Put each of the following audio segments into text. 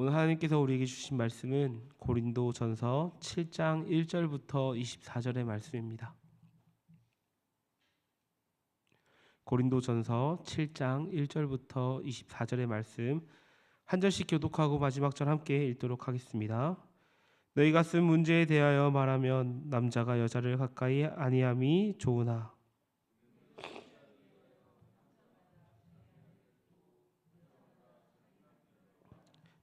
오늘 하나님께서 우리에게 주신 말씀은 고린도전서 7장 1절부터 24절의 말씀입니다. 고린도전서 7장 1절부터 24절의 말씀 한 절씩 교독하고 마지막 절 함께 읽도록 하겠습니다. 너희가 쓴 문제에 대하여 말하면 남자가 여자를 가까이 아니함이 좋으나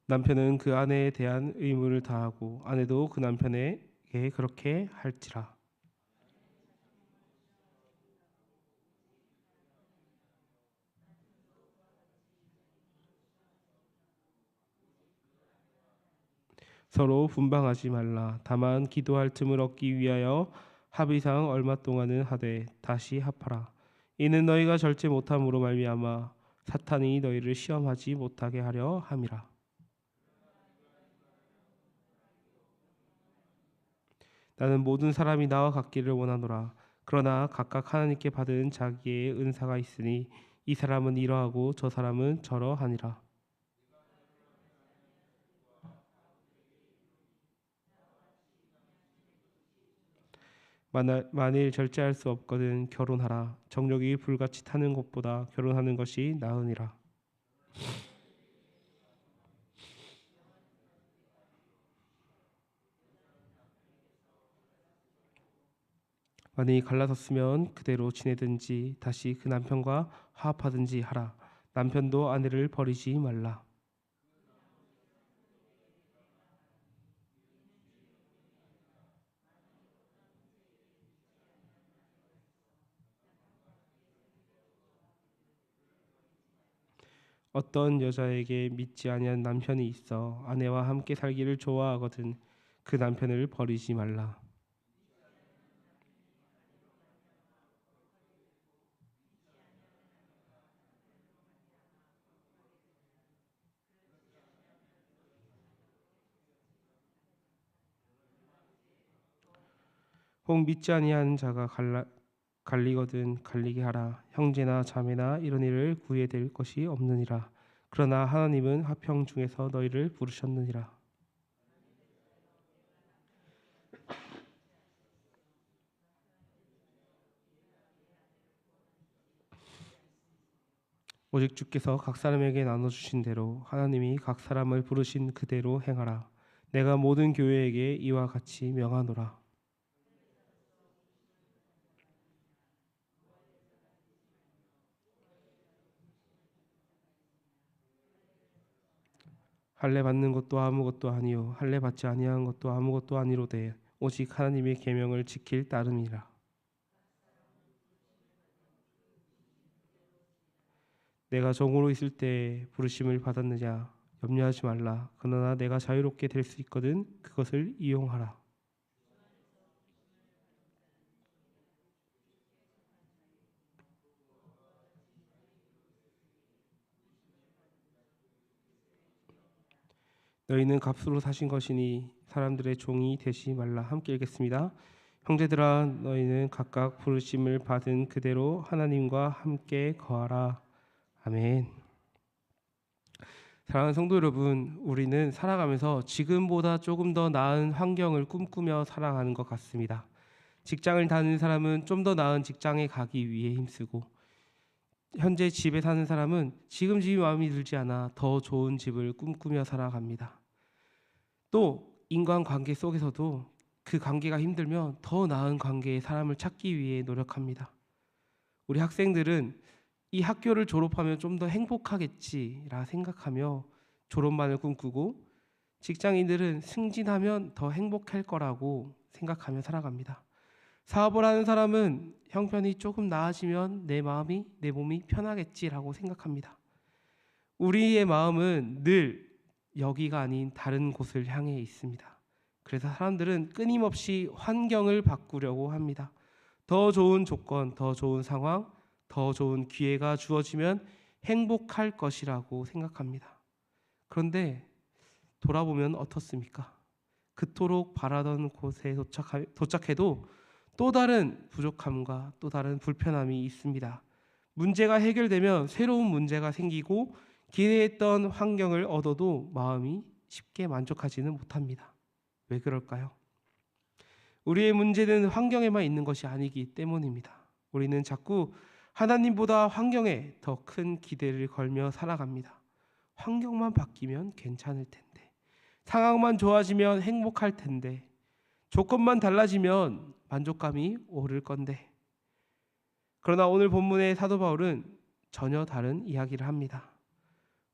남편은 그 아내에 대한 의무를 다하고 아내도 그 남편에게 그렇게 할지라. 서로 분방하지 말라. 다만 기도할 틈을 얻기 위하여 합의상 얼마 동안은 하되 다시 합하라. 이는 너희가 절제 못함으로 말미암아 사탄이 너희를 시험하지 못하게 하려 함이라. 나는 모든 사람이 나와 같기를 원하노라. 그러나 각각 하나님께 받은 자기의 은사가 있으니 이 사람은 이러하고 저 사람은 저러하니라. 만일 절제할 수 없거든 결혼하라. 정욕이 불같이 타는 것보다 결혼하는 것이 나으니라. 만일 갈라섰으면 그대로 지내든지 다시 그 남편과 화합하든지 하라. 남편도 아내를 버리지 말라. 어떤 여자에게 믿지 아니한 남편이 있어 아내와 함께 살기를 좋아하거든 그 남편을 버리지 말라. 혹 믿지 아니한 자가 갈리거든 갈리게 하라. 형제나 자매나 이런 일을 구해될 것이 없느니라. 그러나 하나님은 화평 중에서 너희를 부르셨느니라. 오직 주께서 각 사람에게 나눠주신 대로 하나님이 각 사람을 부르신 그대로 행하라. 내가 모든 교회에게 이와 같이 명하노라. 할례 받는 것도 아무것도 아니요 할례 받지 아니한 것도 아무것도 아니로되 오직 하나님의 계명을 지킬 따름이라. 내가 종으로 있을 때 부르심을 받았느냐 염려하지 말라. 그러나 내가 자유롭게 될 수 있거든 그것을 이용하라. 너희는 값으로 사신 것이니 사람들의 종이 되지 말라. 함께 읽겠습니다. 형제들아 너희는 각각 부르심을 받은 그대로 하나님과 함께 거하라. 아멘. 사랑하는 성도 여러분, 우리는 살아가면서 지금보다 조금 더 나은 환경을 꿈꾸며 살아가는 것 같습니다. 직장을 다니는 사람은 좀 더 나은 직장에 가기 위해 힘쓰고 현재 집에 사는 사람은 지금 집이 마음에 들지 않아 더 좋은 집을 꿈꾸며 살아갑니다. 또 인간관계 속에서도 그 관계가 힘들면 더 나은 관계의 사람을 찾기 위해 노력합니다. 우리 학생들은 이 학교를 졸업하면 좀 더 행복하겠지라 생각하며 졸업만을 꿈꾸고 직장인들은 승진하면 더 행복할 거라고 생각하며 살아갑니다. 사업을 하는 사람은 형편이 조금 나아지면 내 몸이 편하겠지라고 생각합니다. 우리의 마음은 늘 여기가 아닌 다른 곳을 향해 있습니다. 그래서 사람들은 끊임없이 환경을 바꾸려고 합니다. 더 좋은 조건, 더 좋은 상황, 더 좋은 기회가 주어지면 행복할 것이라고 생각합니다. 그런데 돌아보면 어떻습니까? 그토록 바라던 곳에 도착해도 또 다른 부족함과 또 다른 불편함이 있습니다. 문제가 해결되면 새로운 문제가 생기고 기대했던 환경을 얻어도 마음이 쉽게 만족하지는 못합니다. 왜 그럴까요? 우리의 문제는 환경에만 있는 것이 아니기 때문입니다. 우리는 자꾸 하나님보다 환경에 더 큰 기대를 걸며 살아갑니다. 환경만 바뀌면 괜찮을 텐데, 상황만 좋아지면 행복할 텐데, 조건만 달라지면 만족감이 오를 건데. 그러나 오늘 본문의 사도 바울은 전혀 다른 이야기를 합니다.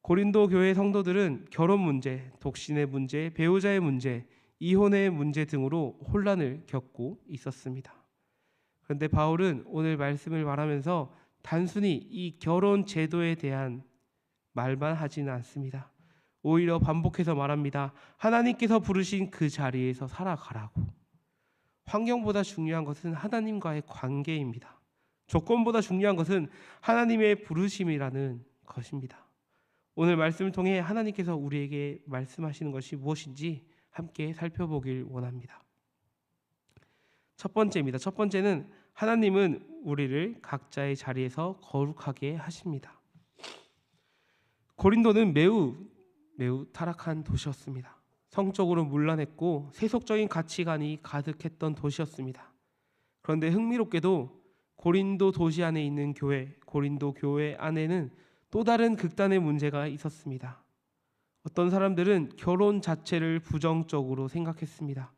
고린도 교회 성도들은 결혼 문제, 독신의 문제, 배우자의 문제, 이혼의 문제 등으로 혼란을 겪고 있었습니다. 그런데 바울은 오늘 말씀을 말하면서 단순히 이 결혼 제도에 대한 말만 하지는 않습니다. 오히려 반복해서 말합니다. 하나님께서 부르신 그 자리에서 살아가라고. 환경보다 중요한 것은 하나님과의 관계입니다. 조건보다 중요한 것은 하나님의 부르심이라는 것입니다. 오늘 말씀을 통해 하나님께서 우리에게 말씀하시는 것이 무엇인지 함께 살펴보길 원합니다. 첫 번째입니다. 첫 번째는 하나님은 우리를 각자의 자리에서 거룩하게 하십니다. 고린도는 매우 타락한 도시였습니다. 성적으로 문란했고 세속적인 가치관이 가득했던 도시였습니다. 그런데 흥미롭게도 고린도 도시 안에 있는 교회, 고린도 교회 안에는 또 다른 극단의 문제가 있었습니다. 어떤 사람들은 결혼 자체를 부정적으로 생각했습니다.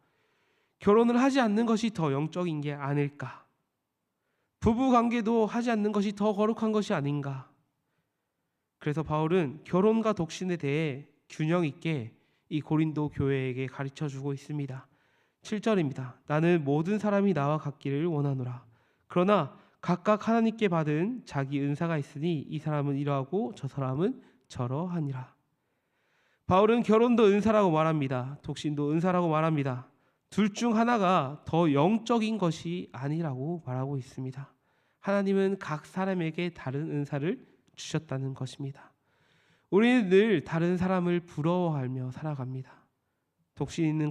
결혼을 하지 않는 것이 더 영적인 게 아닐까? 부부 관계도 하지 않는 것이 더 거룩한 것이 아닌가? 그래서 바울은 결혼과 독신에 대해 균형 있게 이 고린도 교회에게 가르쳐주고 있습니다. 7절입니다. 나는 모든 사람이 나와 같기를 원하노라. 그러나 각각 하나님께 받은 자기 은사가 있으니 이 사람은 이러하고 저 사람은 저러하니라. 바울은 결혼도 은사라고 말합니다. 독신도 은사라고 말합니다. 둘 중 하나가 더 영적인 것이 아니라고 말하고 있습니다. 하나님은 각 사람에게 다른 은사를 주셨다는 것입니다. 우리는 늘 다른 사람을 부러워하며 살아갑니다. 독신은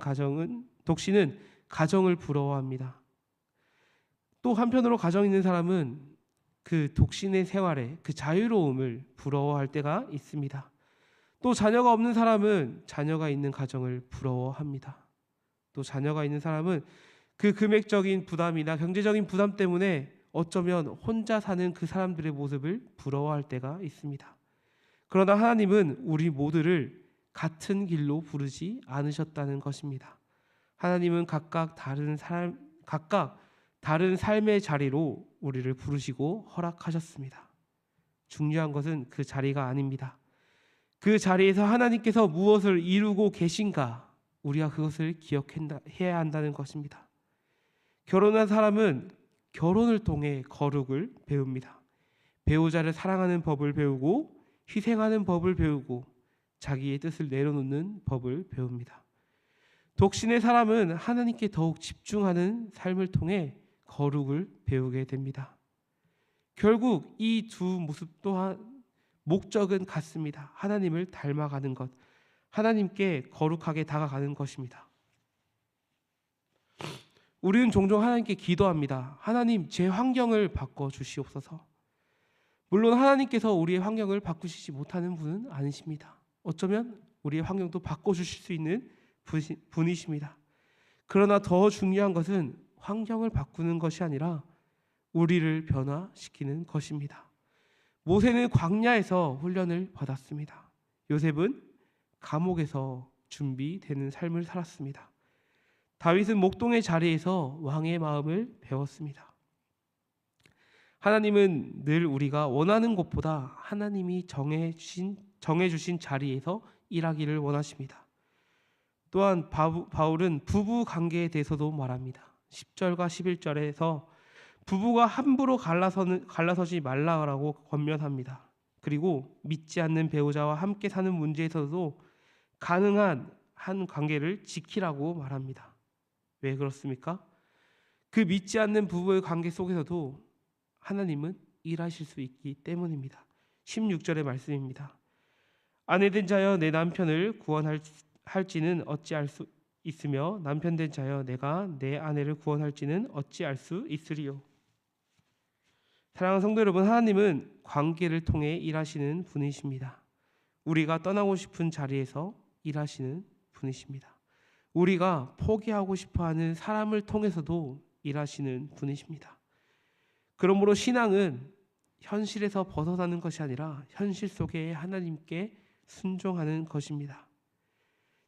가정을 부러워합니다. 또 한편으로 가정 있는 사람은 그 독신의 생활에 그 자유로움을 부러워할 때가 있습니다. 또 자녀가 없는 사람은 자녀가 있는 가정을 부러워합니다. 또 자녀가 있는 사람은 그 금액적인 부담이나 경제적인 부담 때문에 어쩌면 혼자 사는 그 사람들의 모습을 부러워할 때가 있습니다. 그러나 하나님은 우리 모두를 같은 길로 부르지 않으셨다는 것입니다. 하나님은 각각 다른 삶의 자리로 우리를 부르시고 허락하셨습니다. 중요한 것은 그 자리가 아닙니다. 그 자리에서 하나님께서 무엇을 이루고 계신가, 우리가 그것을 기억해야 한다는 것입니다. 결혼한 사람은 결혼을 통해 거룩을 배웁니다. 배우자를 사랑하는 법을 배우고 희생하는 법을 배우고 자기의 뜻을 내려놓는 법을 배웁니다. 독신의 사람은 하나님께 더욱 집중하는 삶을 통해 거룩을 배우게 됩니다. 결국 이 두 모습 또한 목적은 같습니다. 하나님을 닮아가는 것, 하나님께 거룩하게 다가가는 것입니다. 우리는 종종 하나님께 기도합니다. 하나님, 제 환경을 바꿔주시옵소서. 물론 하나님께서 우리의 환경을 바꾸시지 못하는 분은 아니십니다. 어쩌면 우리의 환경도 바꿔주실 수 있는 분이십니다. 그러나 더 중요한 것은 환경을 바꾸는 것이 아니라 우리를 변화시키는 것입니다. 모세는 광야에서 훈련을 받았습니다. 요셉은 감옥에서 준비되는 삶을 살았습니다. 다윗은 목동의 자리에서 왕의 마음을 배웠습니다. 하나님은 늘 우리가 원하는 곳보다 하나님이 정해주신 자리에서 일하기를 원하십니다. 또한 바울은 부부 관계에 대해서도 말합니다. 10절과 11절에서 부부가 함부로 갈라서지 말라고 권면합니다. 그리고 믿지 않는 배우자와 함께 사는 문제에서도 가능한 한 관계를 지키라고 말합니다. 왜 그렇습니까? 그 믿지 않는 부부의 관계 속에서도 하나님은 일하실 수 있기 때문입니다. 16절의 말씀입니다. 아내된 자여 내 남편을 구원할지는 어찌 알 수 있으며 남편된 자여 내가 내 아내를 구원할지는 어찌 알 수 있으리요. 사랑하는 성도 여러분, 하나님은 관계를 통해 일하시는 분이십니다. 우리가 떠나고 싶은 자리에서 일하시는 분이십니다. 우리가 포기하고 싶어하는 사람을 통해서도 일하시는 분이십니다. 그러므로 신앙은 현실에서 벗어나는 것이 아니라 현실 속에 하나님께 순종하는 것입니다.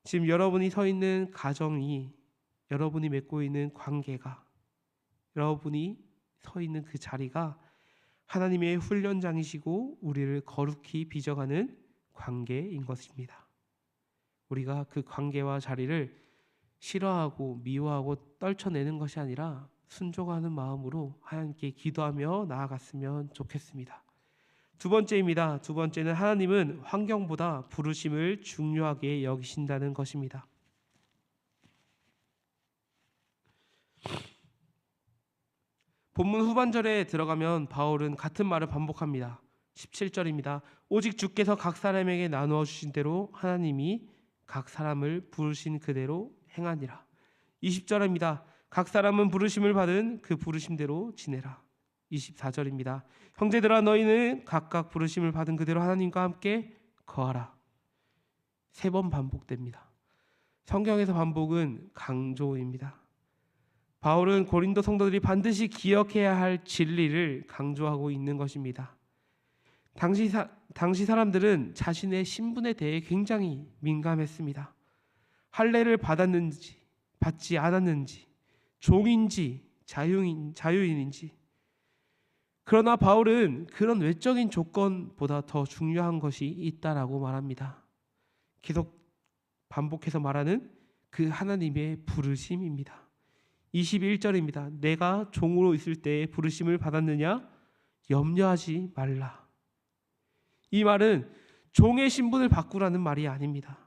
지금 여러분이 서 있는 가정이, 여러분이 맺고 있는 관계가, 여러분이 서 있는 그 자리가 하나님의 훈련장이시고 우리를 거룩히 빚어가는 관계인 것입니다. 우리가 그 관계와 자리를 싫어하고 미워하고 떨쳐내는 것이 아니라 순종하는 마음으로 하나님께 기도하며 나아갔으면 좋겠습니다. 두 번째입니다. 두 번째는 하나님은 환경보다 부르심을 중요하게 여기신다는 것입니다. 본문 후반절에 들어가면 바울은 같은 말을 반복합니다. 17절입니다. 오직 주께서 각 사람에게 나누어 주신 대로 하나님이 각 사람을 부르신 그대로 행하니라. 20절입니다. 각 사람은 부르심을 받은 그 부르심대로 지내라. 24절입니다. 형제들아 너희는 각각 부르심을 받은 그대로 하나님과 함께 거하라. 3번 반복됩니다. 성경에서 반복은 강조입니다. 바울은 고린도 성도들이 반드시 기억해야 할 진리를 강조하고 있는 것입니다. 당시 사람들은 자신의 신분에 대해 굉장히 민감했습니다. 할례를 받았는지 받지 않았는지, 종인지 자유인인지. 그러나 바울은 그런 외적인 조건보다 더 중요한 것이 있다라고 말합니다. 계속 반복해서 말하는 그 하나님의 부르심입니다. 21절입니다. 내가 종으로 있을 때에 부르심을 받았느냐? 염려하지 말라. 이 말은 종의 신분을 바꾸라는 말이 아닙니다.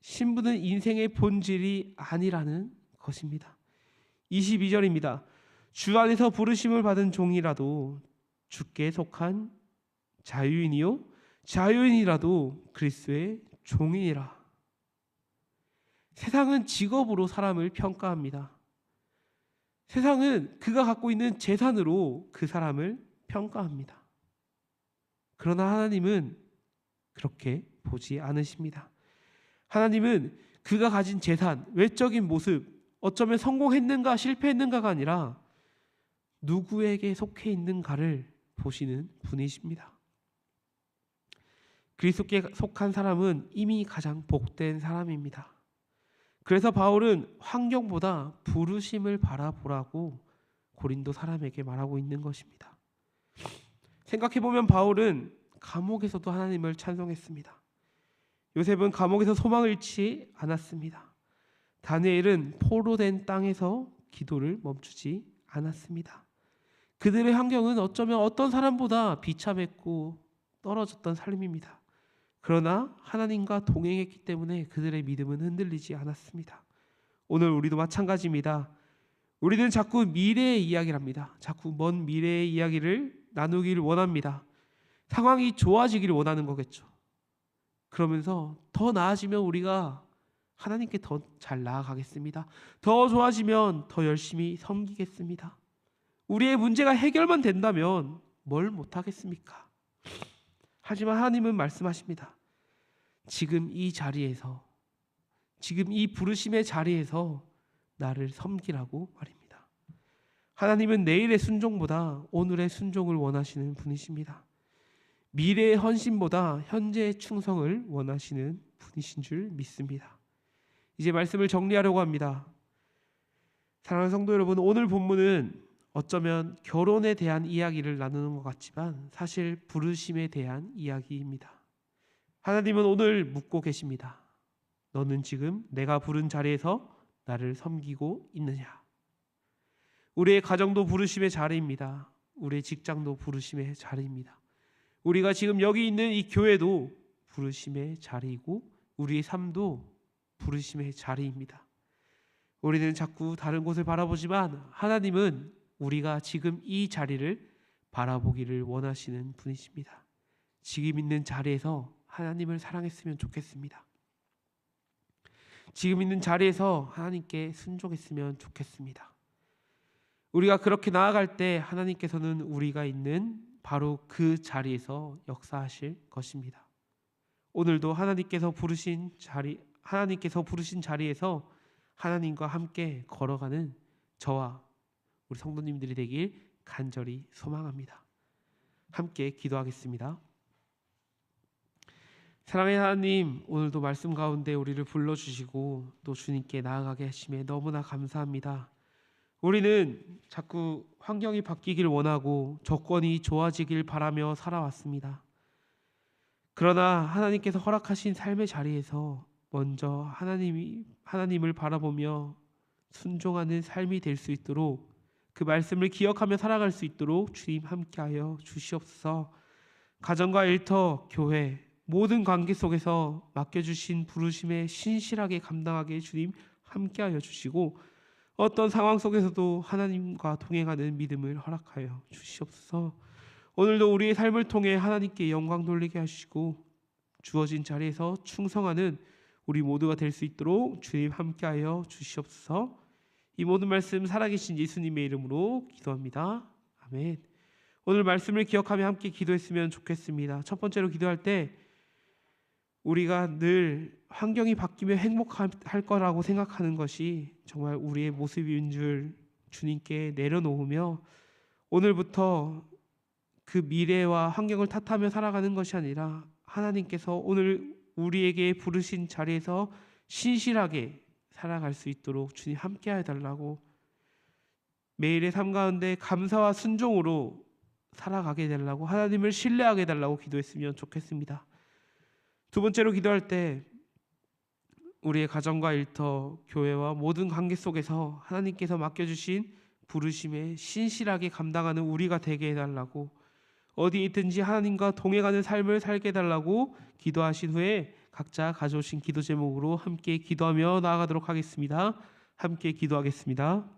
신분은 인생의 본질이 아니라는 것입니다. 22절입니다. 주 안에서 부르심을 받은 종이라도 주께 속한 자유인이요 자유인이라도 그리스도의 종이니라. 세상은 직업으로 사람을 평가합니다. 세상은 그가 갖고 있는 재산으로 그 사람을 평가합니다. 그러나 하나님은 그렇게 보지 않으십니다. 하나님은 그가 가진 재산, 외적인 모습, 어쩌면 성공했는가 실패했는가가 아니라 누구에게 속해 있는가를 보시는 분이십니다. 그리스도께 속한 사람은 이미 가장 복된 사람입니다. 그래서 바울은 환경보다 부르심을 바라보라고 고린도 사람에게 말하고 있는 것입니다. 생각해보면 바울은 감옥에서도 하나님을 찬송했습니다. 요셉은 감옥에서 소망을 잃지 않았습니다. 다니엘은 포로된 땅에서 기도를 멈추지 않았습니다. 그들의 환경은 어쩌면 어떤 사람보다 비참했고 떨어졌던 삶입니다. 그러나 하나님과 동행했기 때문에 그들의 믿음은 흔들리지 않았습니다. 오늘 우리도 마찬가지입니다. 우리는 자꾸 미래의 이야기를 합니다. 자꾸 먼 미래의 이야기를 나누기를 원합니다. 상황이 좋아지기를 원하는 거겠죠. 그러면서 더 나아지면 우리가 하나님께 더 잘 나아가겠습니다. 더 좋아지면 더 열심히 섬기겠습니다. 우리의 문제가 해결만 된다면 뭘 못하겠습니까? 하지만 하나님은 말씀하십니다. 지금 이 자리에서, 지금 이 부르심의 자리에서 나를 섬기라고 말입니다. 하나님은 내일의 순종보다 오늘의 순종을 원하시는 분이십니다. 미래의 헌신보다 현재의 충성을 원하시는 분이신 줄 믿습니다. 이제 말씀을 정리하려고 합니다. 사랑하는 성도 여러분, 오늘 본문은 어쩌면 결혼에 대한 이야기를 나누는 것 같지만 사실 부르심에 대한 이야기입니다. 하나님은 오늘 묻고 계십니다. 너는 지금 내가 부른 자리에서 나를 섬기고 있느냐? 우리의 가정도 부르심의 자리입니다. 우리의 직장도 부르심의 자리입니다. 우리가 지금 여기 있는 이 교회도 부르심의 자리이고 우리의 삶도 부르심의 자리입니다. 우리는 자꾸 다른 곳을 바라보지만 하나님은 우리가 지금 이 자리를 바라보기를 원하시는 분이십니다. 지금 있는 자리에서 하나님을 사랑했으면 좋겠습니다. 지금 있는 자리에서 하나님께 순종했으면 좋겠습니다. 우리가 그렇게 나아갈 때 하나님께서는 우리가 있는 바로 그 자리에서 역사하실 것입니다. 오늘도 하나님께서 부르신 자리에서 하나님과 함께 걸어가는 저와 우리 성도님들이 되길 간절히 소망합니다. 함께 기도하겠습니다. 사랑의 하나님, 오늘도 말씀 가운데 우리를 불러주시고 또 주님께 나아가게 하심에 너무나 감사합니다. 우리는 자꾸 환경이 바뀌길 원하고 조건이 좋아지길 바라며 살아왔습니다. 그러나 하나님께서 허락하신 삶의 자리에서 먼저 하나님을 바라보며 순종하는 삶이 될 수 있도록, 그 말씀을 기억하며 살아갈 수 있도록 주님 함께하여 주시옵소서. 가정과 일터, 교회 모든 관계 속에서 맡겨주신 부르심에 신실하게 감당하게 주님 함께하여 주시고, 어떤 상황 속에서도 하나님과 동행하는 믿음을 허락하여 주시옵소서. 오늘도 우리의 삶을 통해 하나님께 영광 돌리게 하시고 주어진 자리에서 충성하는 우리 모두가 될 수 있도록 주님 함께하여 주시옵소서. 이 모든 말씀 살아계신 예수님의 이름으로 기도합니다. 아멘. 오늘 말씀을 기억하며 함께 기도했으면 좋겠습니다. 첫 번째로 기도할 때 우리가 늘 환경이 바뀌면 행복할 거라고 생각하는 것이 정말 우리의 모습인 줄 주님께 내려놓으며, 오늘부터 그 미래와 환경을 탓하며 살아가는 것이 아니라 하나님께서 오늘 우리에게 부르신 자리에서 신실하게 살아갈 수 있도록 주님 함께하여 달라고, 매일의 삶 가운데 감사와 순종으로 살아가게 달라고, 하나님을 신뢰하게 달라고 기도했으면 좋겠습니다. 두 번째로 기도할 때 우리의 가정과 일터, 교회와 모든 관계 속에서 하나님께서 맡겨주신 부르심에 신실하게 감당하는 우리가 되게 해달라고, 어디에 있든지 하나님과 동행하는 삶을 살게 해달라고 기도하신 후에 각자 가져오신 기도 제목으로 함께 기도하며 나아가도록 하겠습니다. 함께 기도하겠습니다.